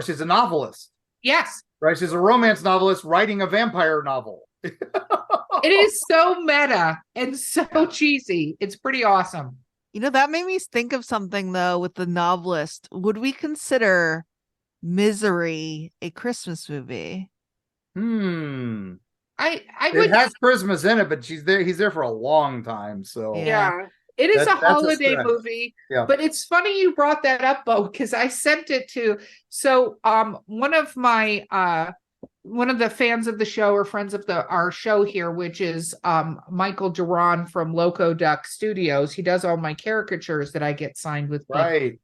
she's a novelist. Yes. Right. She's a romance novelist writing a vampire novel. It is so meta and so cheesy. It's pretty awesome. That made me think of something though with the novelist. Would we consider Misery a Christmas movie? I would. It has Christmas in it, but he's there for a long time. So yeah. It is a holiday movie, but it's funny you brought that up, Beau, because I sent it to one of the fans of the show or friends of our show here, which is Michael Duran from Loco Duck Studios. He does all my caricatures that I get signed with people. Right.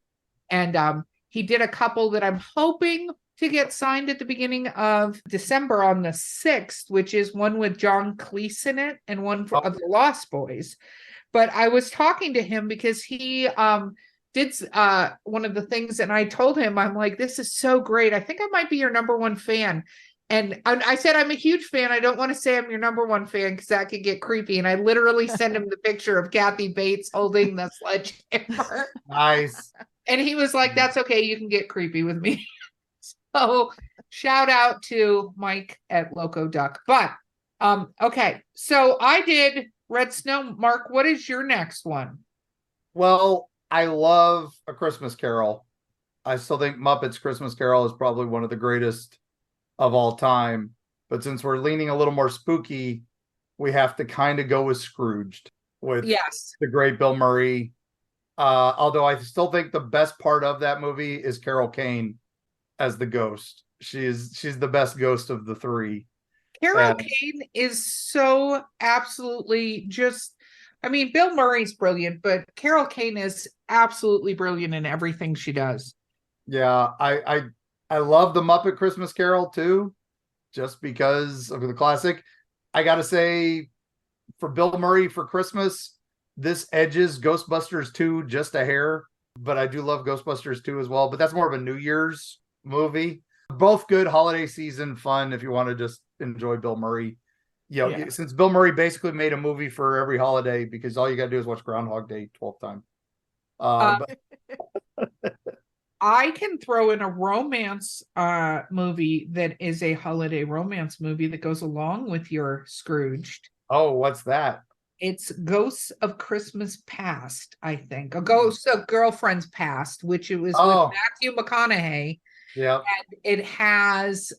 And he did a couple that I'm hoping to get signed at the beginning of December on the 6th, which is one with John Cleese in it and one for the Lost Boys. But I was talking to him because he did one of the things, and I told him, I'm like, this is so great. I think I might be your number one fan. And I said, I'm a huge fan. I don't want to say I'm your number one fan because that could get creepy. And I literally sent him the picture of Kathy Bates holding the sledgehammer. Nice. And he was like, that's okay. You can get creepy with me. So shout out to Mike at Loco Duck. But okay. So I did Red Snow. Mark, what is your next one? Well, I love A Christmas Carol. I still think Muppets Christmas Carol is probably one of the greatest of all time. But since we're leaning a little more spooky, we have to kind of go with Scrooged with the great Bill Murray. Although I still think the best part of that movie is Carol Kane as the ghost. She's the best ghost of the three. Carol Kane is so absolutely Bill Murray's brilliant, but Carol Kane is absolutely brilliant in everything she does. Yeah, I love the Muppet Christmas Carol too, just because of the classic. I gotta say, for Bill Murray for Christmas, this edges Ghostbusters 2 just a hair, but I do love Ghostbusters 2 as well. But that's more of a New Year's movie. Both good holiday season fun if you want to just enjoy Bill Murray. Since Bill Murray basically made a movie for every holiday because all you got to do is watch Groundhog Day 12th time. I can throw in a romance movie that is a holiday romance movie that goes along with your Scrooged. Oh, what's that? It's Ghosts of Christmas Past, I think. A Ghosts of Girlfriends Past, which it was with Matthew McConaughey. Yeah. And it has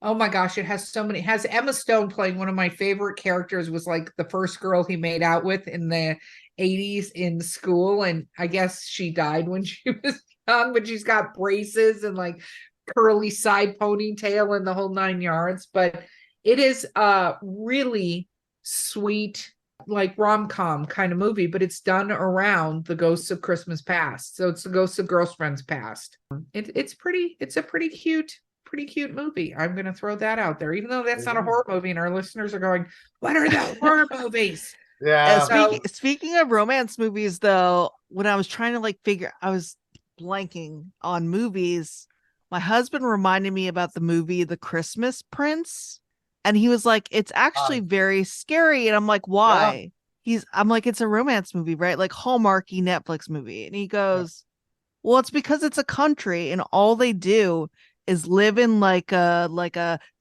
oh my gosh, it has so many. It has Emma Stone playing one of my favorite characters, was like the first girl he made out with in the 80s in school. And I guess she died when she was young, but she's got braces and like curly side ponytail and the whole 9 yards. But it is a really sweet like rom-com kind of movie, but it's done around the ghosts of Christmas past. So it's the ghosts of girlfriends past. It's a pretty cute movie. I'm going to throw that out there, even though that's not a horror movie, and our listeners are going, what are the horror movies? Yeah. Speaking of romance movies, though, when I was trying to like I was blanking on movies. My husband reminded me about the movie The Christmas Prince, and he was like, "It's actually very scary." And I'm like, "Why?" I'm like, "It's a romance movie, right? Like Hallmarky Netflix movie." And he goes, "Well, it's because it's a country, and all they do is live in like a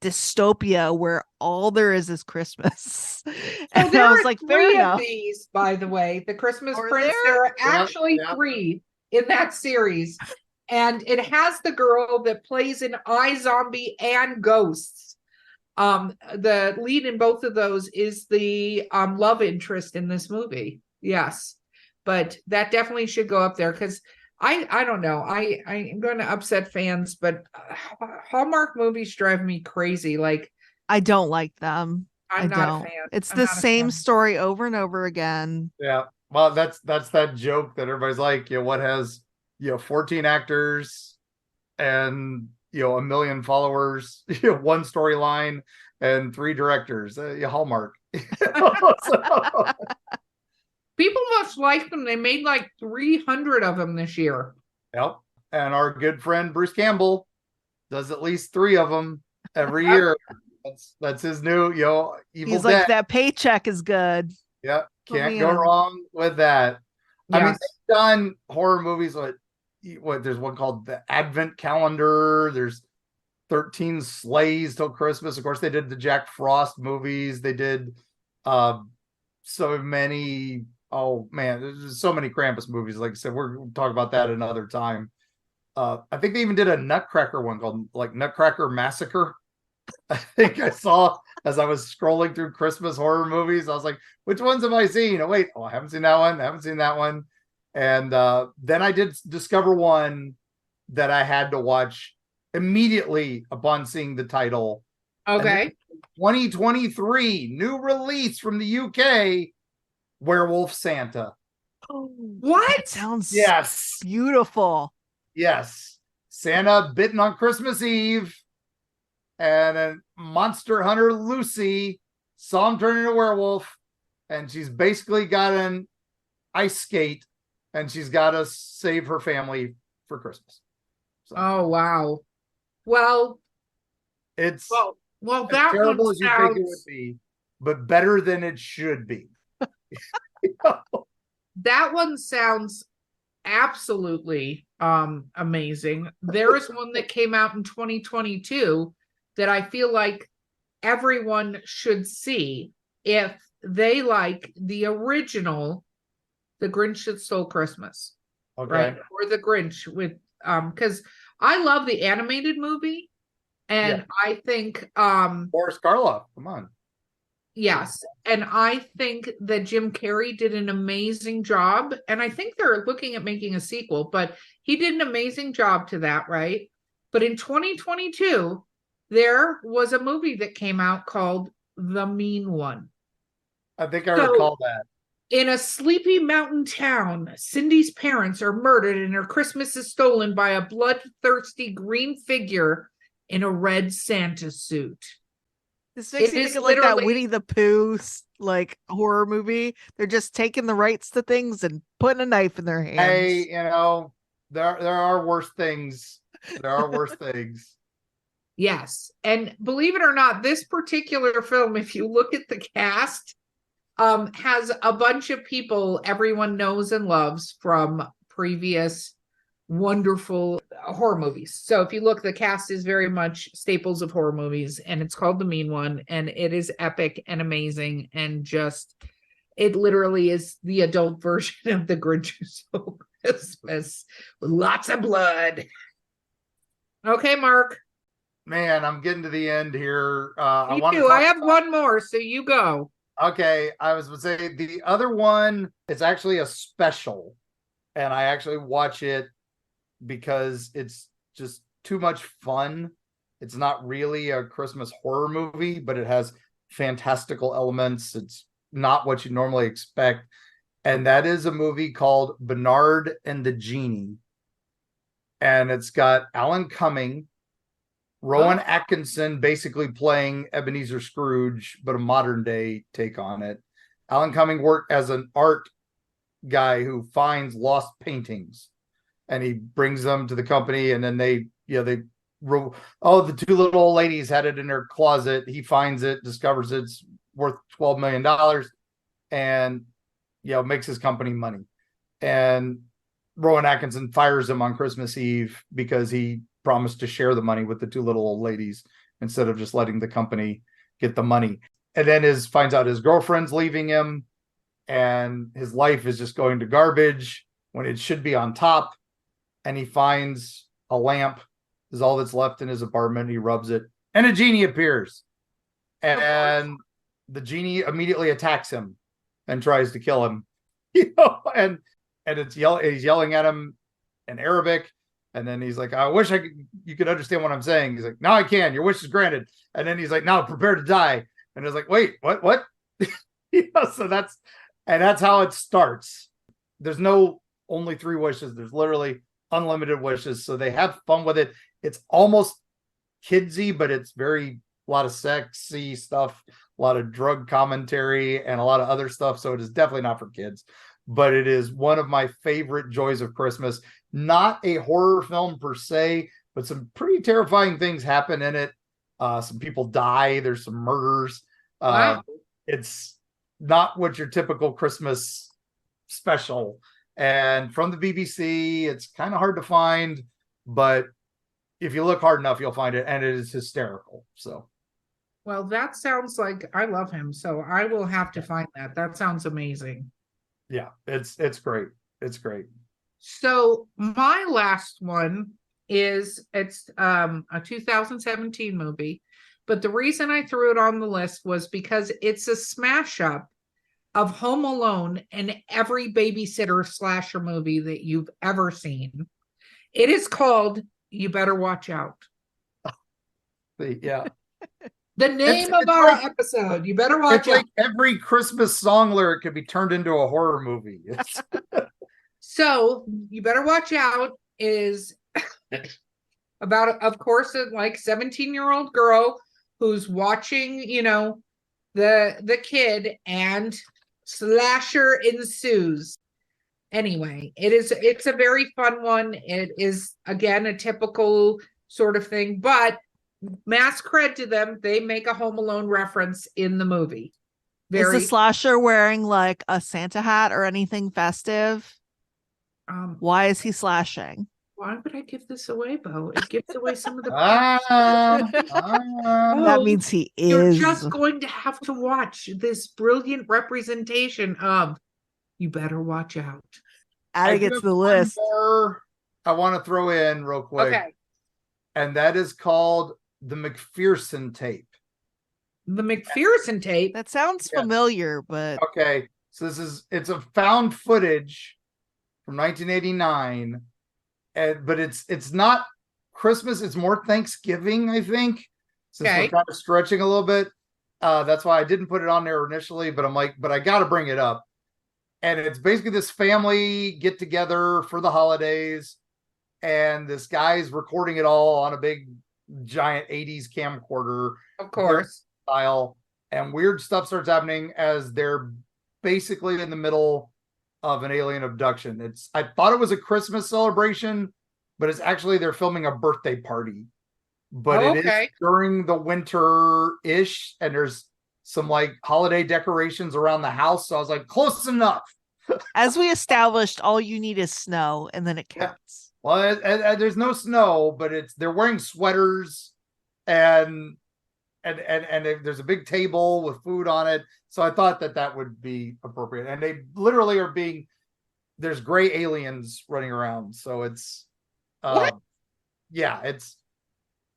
dystopia where all there is Christmas." And there I was are like, three fair of enough. these, by the way. The Christmas Are Prince, there? there are actually three in that series. And it has the girl that plays in iZombie and Ghosts. The lead in both of those is the love interest in this movie. Yes. But that definitely should go up there because I don't know. I'm going to upset fans, but Hallmark movies drive me crazy. Like, I don't like them. I'm I not don't. a fan. It's I'm the not a same fan. story over and over again. Yeah. Well, that's that joke that everybody's like, what has 14 actors and 1 million followers, one storyline and 3 directors. Hallmark. People must like them. They made like 300 of them this year. Yep. And our good friend Bruce Campbell does at least 3 of them every year. That's his new, Evil He's Dead. like, that paycheck is good. Yeah, can't go wrong with that. Yes. I mean, they've done horror movies. What? There's one called the Advent Calendar. There's 13 Slays Till Christmas. Of course, they did the Jack Frost movies. They did so many. Oh man, there's so many Krampus movies. Like I said, we'll talk about that another time. I think they even did a Nutcracker one called like Nutcracker Massacre. I think I saw as I was scrolling through Christmas horror movies. I was like, which ones have I seen? Oh, wait. Oh, I haven't seen that one. I haven't seen that one. And then I did discover one that I had to watch immediately upon seeing the title. Okay. 2023, new release from the UK, Werewolf Santa. What? That sounds Yes. beautiful. Yes. Santa bitten on Christmas Eve. And a monster hunter, Lucy, saw him turn into a werewolf, and she's basically got an ice skate, and she's got to save her family for Christmas. So, oh wow! Well, it's well, as that terrible one as you think it would be, but better than it should be. That one sounds absolutely amazing. There is one that came out in 2022 that I feel like everyone should see if they like the original The Grinch That Stole Christmas. Okay. Right? Or The Grinch with because I love the animated movie, and I think Boris Karloff, come on. yes, and I think that Jim Carrey did an amazing job, and I think they're looking at making a sequel, but he did an amazing job to that, right? But in 2022 there was a movie that came out called The Mean One. I think I recall that. In a sleepy mountain town, Cindy's parents are murdered and her Christmas is stolen by a bloodthirsty green figure in a red Santa suit. This makes me think of like that Winnie the Pooh like horror movie. They're just taking the rights to things and putting a knife in their hands. Hey, there are worse things. There are worse things. Yes. And believe it or not, this particular film, if you look at the cast, has a bunch of people everyone knows and loves from previous wonderful horror movies. So if you look, the cast is very much staples of horror movies, and it's called The Mean One, and it is epic and amazing, and just, it literally is the adult version of The Grinch Who Stole Christmas with lots of blood. Okay, Mark. Man, I'm getting to the end here. Me too. I have one more, so you go. Okay, I was going to say the other one is actually a special, and I actually watch it because it's just too much fun. It's not really a Christmas horror movie, but it has fantastical elements. It's not what you normally expect. And that is a movie called Bernard and the Genie. And it's got Alan Cumming, Rowan Atkinson basically playing Ebenezer Scrooge, but a modern day take on it. Alan Cumming worked as an art guy who finds lost paintings, and he brings them to the company, and then the two little old ladies had it in their closet. He finds it, discovers it's worth $12 million, and makes his company money. And Rowan Atkinson fires him on Christmas Eve because he promised to share the money with the two little old ladies instead of just letting the company get the money. And then finds out his girlfriend's leaving him, and his life is just going to garbage when it should be on top. And he finds a lamp is all that's left in his apartment. He rubs it, and a genie appears, and the genie immediately attacks him and tries to kill him. And he's yelling at him in Arabic. And then he's like, I wish you could understand what I'm saying. He's like, now I can. Your wish is granted. And then he's like, now prepare to die. And it's like, wait, what? So that's how it starts. There's no only 3 wishes. There's literally unlimited wishes. So they have fun with it. It's almost kidsy, but it's a lot of sexy stuff, a lot of drug commentary, and a lot of other stuff. So it is definitely not for kids, but it is one of my favorite joys of Christmas. Not a horror film per se, but some pretty terrifying things happen in it. Some people die. There's some murders. Wow. It's not what your typical Christmas special. And from the BBC, it's kind of hard to find, but if you look hard enough, you'll find it, and it is hysterical. So, well, that sounds like I love him, so I will have to find that. That sounds amazing. Yeah, it's great. It's great. So my last one it's a 2017 movie, but the reason I threw it on the list was because it's a smash up of Home Alone and every babysitter slasher movie that you've ever seen. It is called You Better Watch Out. Yeah. The name of our episode, You Better Watch Out. Like every Christmas song lyric could be turned into a horror movie. So You Better Watch Out is about, of course, a 17-year-old girl who's watching, the kid, and slasher ensues. Anyway, it's a very fun one. It is, again, a typical sort of thing, but mass cred to them, they make a Home Alone reference in the movie. Is the slasher wearing like a Santa hat or anything festive? Why is he slashing? Why would I give this away, Beau? It gives away some of the that means he is. You're just going to have to watch this brilliant representation of You Better Watch Out. Adding it to the list. I want to throw in real quick. Okay. And that is called the McPherson tape. The McPherson tape? That sounds familiar, but okay. So it's a found footage from 1989. But it's not Christmas, it's more Thanksgiving, I think. Since we're kind of stretching a little bit. That's why I didn't put it on there initially, but I'm like, but I gotta bring it up. And it's basically this family get together for the holidays, and this guy's recording it all on a big giant 80s camcorder, of course, style, and weird stuff starts happening as they're basically in the middle of an alien abduction. I thought it was a Christmas celebration, but it's actually they're filming a birthday party. But it is during the winter-ish, and there's some holiday decorations around the house. So I was like, close enough. As we established, all you need is snow, and then it counts. Yeah. Well, there's no snow, but they're wearing sweaters, and there's a big table with food on it. So I thought that would be appropriate. And they literally there's gray aliens running around. So it's, that's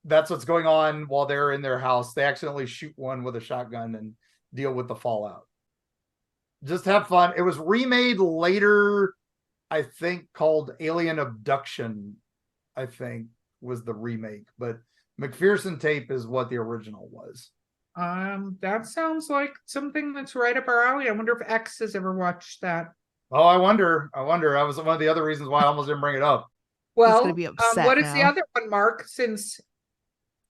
what's going on while they're in their house. They accidentally shoot one with a shotgun and deal with the fallout. Just have fun. It was remade later, I think, called Alien Abduction, I think was the remake, but McPherson tape is what the original was. That sounds like something that's right up our alley. I wonder if X has ever watched that. Oh, I wonder. That was one of the other reasons why I almost didn't bring it up. Well, gonna be upset what is the now. other one, Mark? Since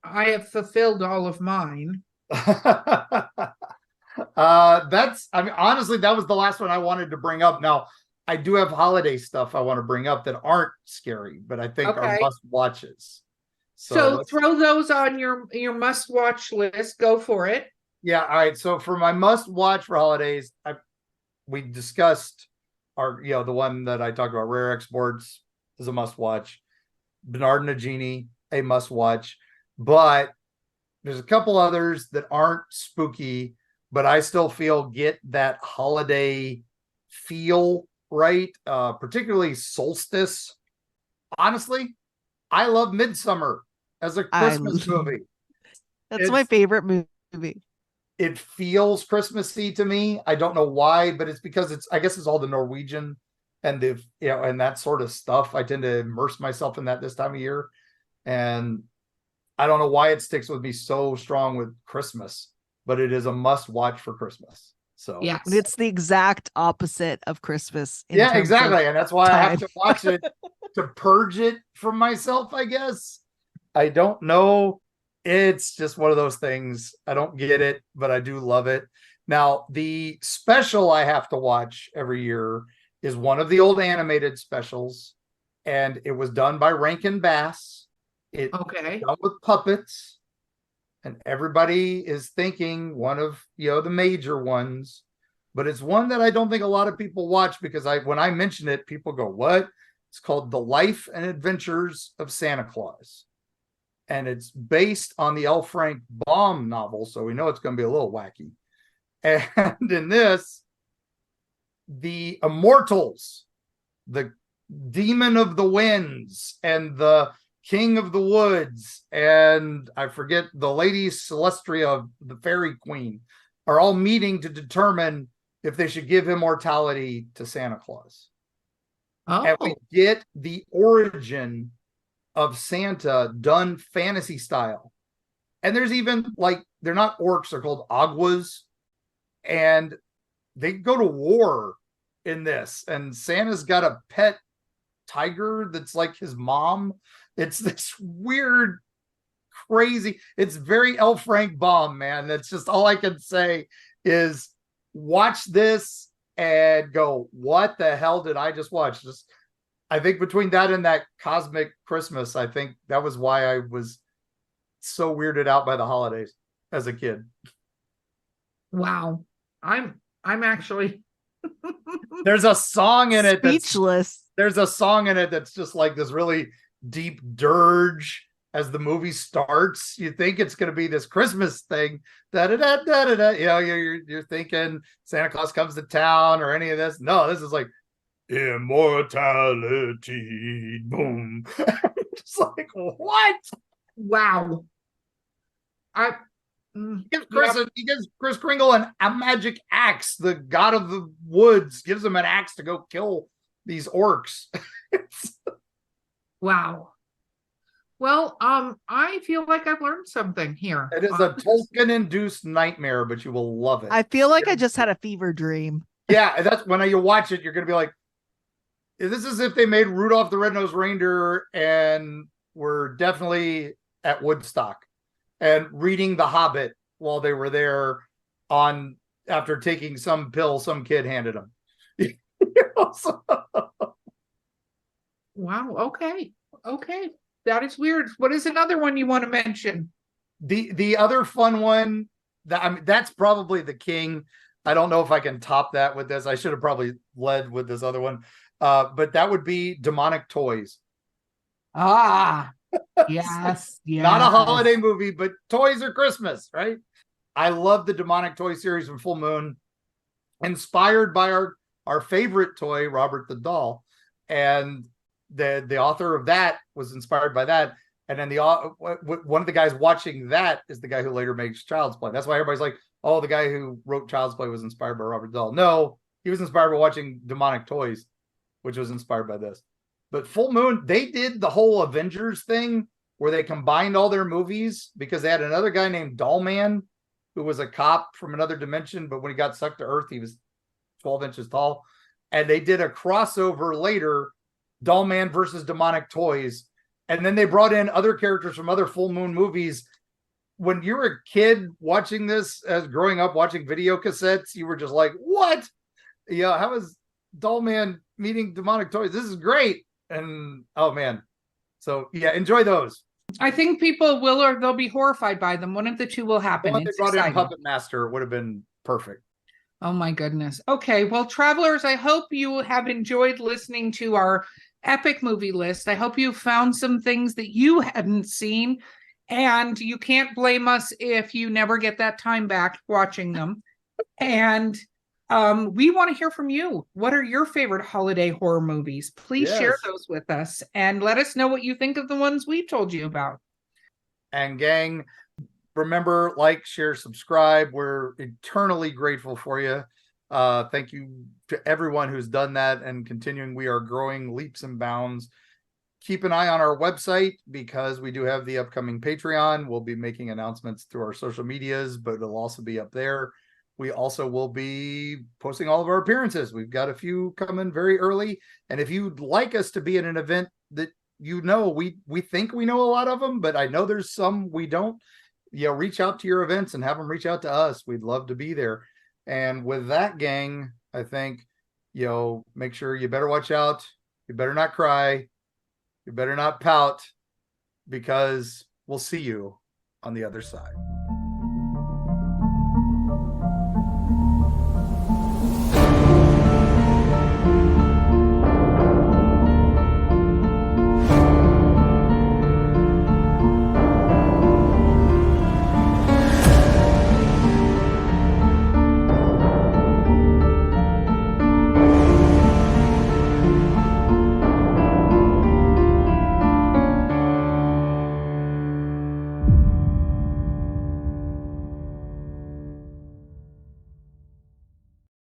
I have fulfilled all of mine. I mean, honestly, that was the last one I wanted to bring up. Now, I do have holiday stuff I want to bring up that aren't scary, but I think are Okay. must watches. So throw those on your must watch list. Go for it. Yeah, all right. So for my must watch for holidays, we discussed the one that I talked about, Rare Exports is a must watch. Bernard and the Genie, a must watch. But there's a couple others that aren't spooky, but I still feel get that holiday feel, right? Particularly Solstice. Honestly, I love Midsummer as a Christmas movie. That's my favorite movie. It feels Christmassy to me. I don't know why, but it's because I guess it's all the Norwegian and and that sort of stuff. I tend to immerse myself in that this time of year. And I don't know why it sticks with me so strong with Christmas, but it is a must watch for Christmas. So yeah, it's the exact opposite of Christmas. Yeah, exactly. And that's why I have to watch it to purge it from myself, I guess. I don't know. It's just one of those things. I don't get it, but I do love it. Now, the special I have to watch every year is one of the old animated specials, and it was done by Rankin Bass. It's done with puppets, and everybody is thinking one of the major ones, but it's one that I don't think a lot of people watch because when I mention it, people go, "What?" It's called The Life and Adventures of Santa Claus. And it's based on the L. Frank Baum novel, so we know it's going to be a little wacky. And in this, the immortals, the demon of the winds, and the king of the woods, and I forget the lady Celestia, the fairy queen, are all meeting to determine if they should give immortality to Santa Claus. Oh. And we get the origin of Santa done fantasy style. And there's even they're not orcs, they're called aguas, and they go to war in this. And Santa's got a pet tiger that's like his mom. It's this weird, crazy, it's very L. Frank Baum, man. That's just all I can say is watch this and go, what the hell did I just watch? I think between that and that Cosmic Christmas, I think that was why I was so weirded out by the holidays as a kid. Wow. I'm actually there's a song in it speechless. There's a song in it that's just like this really deep dirge as the movie starts. You think it's going to be this Christmas thing. Da-da-da-da-da-da. You're thinking Santa Claus comes to town or any of this. No, this is like immortality, boom. Just like, what? Wow. He gives Chris Kringle a magic axe. The god of the woods gives him an axe to go kill these orcs. Wow. Well, I feel like I've learned something here. It is a Tolkien-induced nightmare, but you will love it. I feel like I just had a fever dream. Yeah, that's when you watch it, you're going to be like, this is if they made Rudolph the Red-Nosed Reindeer and were definitely at Woodstock and reading The Hobbit while they were there after taking some pill some kid handed them. Wow. Okay. That is weird. What is another one you want to mention? The other fun one that's probably the king. I don't know if I can top that with this. I should have probably led with this other one. But that would be Demonic Toys. Ah, yes. Not a holiday movie, but toys are Christmas, right? I love the Demonic Toy series from Full Moon, inspired by our favorite toy, Robert the Doll. And the author of that was inspired by that. And then one of the guys watching that is the guy who later makes Child's Play. That's why everybody's like, oh, the guy who wrote Child's Play was inspired by Robert the Doll. No, he was inspired by watching Demonic Toys, which was inspired by this. But Full Moon, they did the whole Avengers thing where they combined all their movies because they had another guy named Dollman who was a cop from another dimension, but when he got sucked to Earth, he was 12 inches tall. And they did a crossover later, Doll Man versus Demonic Toys. And then they brought in other characters from other full moon movies. When you were a kid watching this, as growing up watching video cassettes, you were just like, what? Yeah, how is Doll Man meeting Demonic Toys? This is great. And oh man. So yeah, enjoy those. I think people will, or they'll be horrified by them. One of the two will happen. They It's brought in exciting. Puppet Master would have been perfect. Oh my goodness. Okay. Well, travelers, I hope you have enjoyed listening to our epic movie list. I hope you found some things that you hadn't seen, and you can't blame us if you never get that time back watching them. And we want to hear from you. What are your favorite holiday horror movies? Please share those with us and let us know what you think of the ones we told you about. And gang, remember, like, share, subscribe. We're eternally grateful for you. Thank you to everyone who's done that and continuing. We are growing leaps and bounds. Keep an eye on our website because we do have the upcoming Patreon. We'll be making announcements through our social medias, but it'll also be up there. We also will be posting all of our appearances. We've got a few coming very early. And if you'd like us to be at an event that we think we know a lot of them, but I know there's some we don't, reach out to your events and have them reach out to us. We'd love to be there. And with that, gang, I think, make sure you better watch out. You better not cry. You better not pout, because we'll see you on the other side.